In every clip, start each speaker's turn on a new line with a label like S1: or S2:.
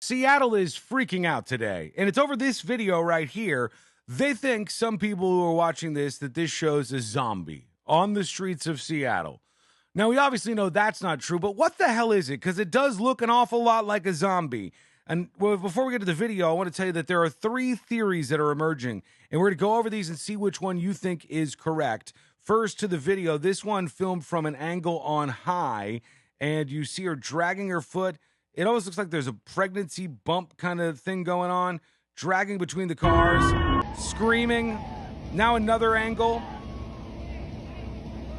S1: Seattle is freaking out today, and it's over this video right here. They think, some people who are watching this, that this shows a zombie on the streets of Seattle. Now, we obviously know that's not true, but what the hell is it? Because it does look an awful lot like a zombie. And well, before we get to the video, I want to tell you that there are 3 theories that are emerging, and we're going to go over these and see which one you think is correct. First, to the video. This one filmed from an angle on high, and you see her dragging her foot. It almost looks like there's a pregnancy bump kind of thing going on, dragging between the cars, screaming. Now another angle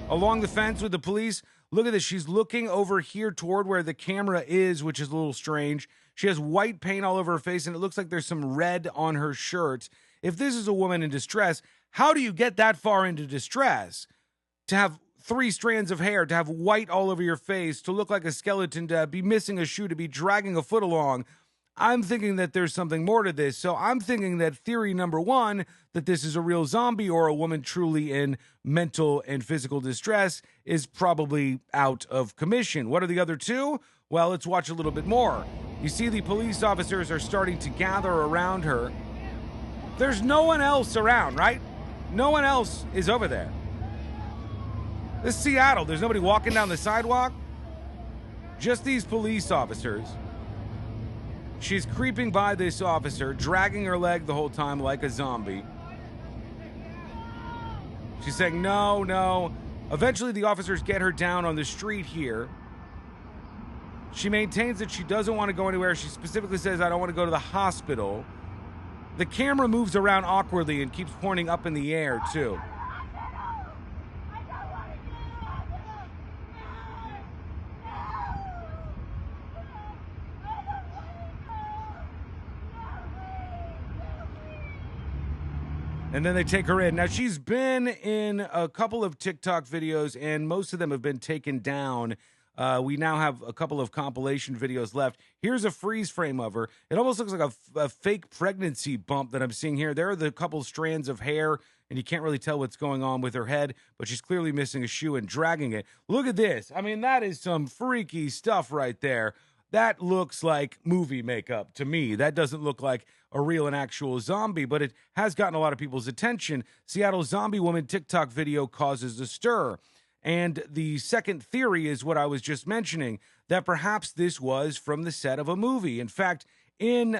S1: along the fence with the police. Look at this. She's looking over here toward where the camera is, which is a little strange. She has white paint all over her face, and it looks like there's some red on her shirt. If this is a woman in distress, how do you get that far into distress? To have 3 strands of hair, to have white all over your face, to look like a skeleton, to be missing a shoe, to be dragging a foot along. I'm thinking that there's something more to this. So I'm thinking that theory number 1, that this is a real zombie or a woman truly in mental and physical distress, is probably out of commission. What are the other 2? Well, let's watch a little bit more. You see the police officers are starting to gather around her. There's no one else around, right? No one else is over there. This is Seattle. There's nobody walking down the sidewalk. Just these police officers. She's creeping by this officer, dragging her leg the whole time like a zombie. She's saying, no, no. Eventually, the officers get her down on the street here. She maintains that she doesn't want to go anywhere. She specifically says, I don't want to go to the hospital. The camera moves around awkwardly and keeps pointing up in the air, too. And then they take her in. Now, she's been in a couple of TikTok videos, and most of them have been taken down. We now have a couple of compilation videos left. Here's a freeze frame of her. It almost looks like a fake pregnancy bump that I'm seeing here. There are the couple strands of hair, and you can't really tell what's going on with her head, but she's clearly missing a shoe and dragging it. Look at this. I mean, that is some freaky stuff right there. That looks like movie makeup to me. That doesn't look like a real and actual zombie, but it has gotten a lot of people's attention. Seattle zombie woman TikTok video causes a stir. And the second theory is what I was just mentioning, that perhaps this was from the set of a movie. In fact, in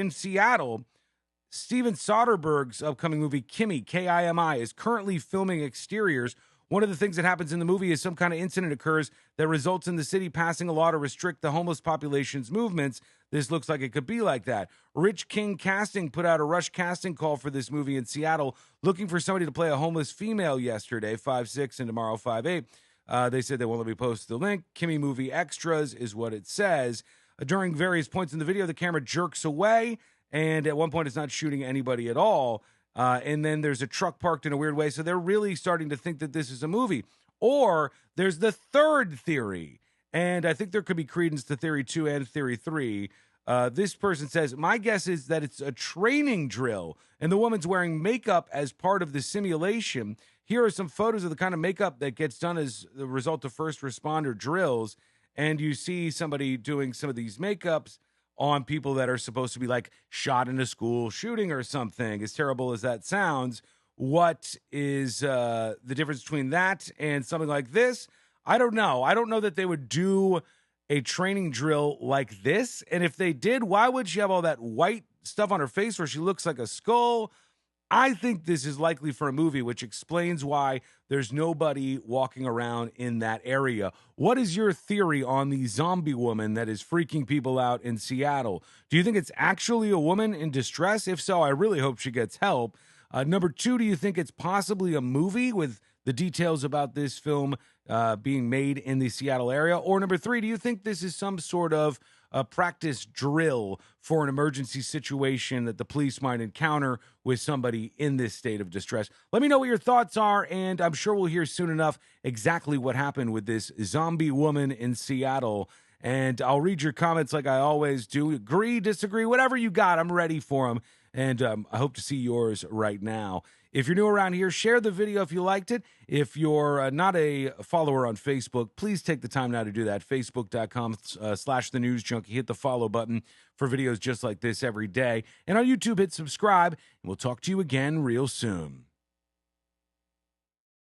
S1: Seattle, Steven Soderbergh's upcoming movie, Kimi, Kimi, is currently filming exteriors. One of the things that happens in the movie is some kind of incident occurs that results in the city passing a law to restrict the homeless population's movements. This looks like it could be like that. Rich King Casting put out a rush casting call for this movie in Seattle, looking for somebody to play a homeless female yesterday, 5'6", and tomorrow 5'8". They said they won't let me post the link. Kimi Movie Extras is what it says. During various points in the video, the camera jerks away, and at one point it's not shooting anybody at all. And then there's a truck parked in a weird way. So they're really starting to think that this is a movie. Or there's the third theory. And I think there could be credence to theory 2 and theory 3. This person says, my guess is that it's a training drill and the woman's wearing makeup as part of the simulation. Here are some photos of the kind of makeup that gets done as the result of first responder drills. And you see somebody doing some of these makeups on people that are supposed to be like shot in a school shooting or something. As terrible as that sounds, what is the difference between that and something like this? I don't know. I don't know that they would do a training drill like this. And if they did, why would she have all that white stuff on her face where she looks like a skull? I think this is likely for a movie, which explains why there's nobody walking around in that area. What is your theory on the zombie woman that is freaking people out in Seattle? Do you think it's actually a woman in distress? If so, I really hope she gets help. Number 2, do you think it's possibly a movie with the details about this film being made in the Seattle area? Or number 3, do you think this is some sort of a practice drill for an emergency situation that the police might encounter with somebody in this state of distress? Let me know what your thoughts are, and I'm sure we'll hear soon enough exactly what happened with this zombie woman in Seattle. and I'll read your comments like I always do. Agree, disagree, whatever you got, I'm ready for them. And I hope to see yours right now. If you're new around here, share the video if you liked it. If you're not a follower on Facebook, please take the time now to do that. Facebook.com/The News Junkie. Hit the follow button for videos just like this every day. And on YouTube, hit subscribe. And we'll talk to you again real soon.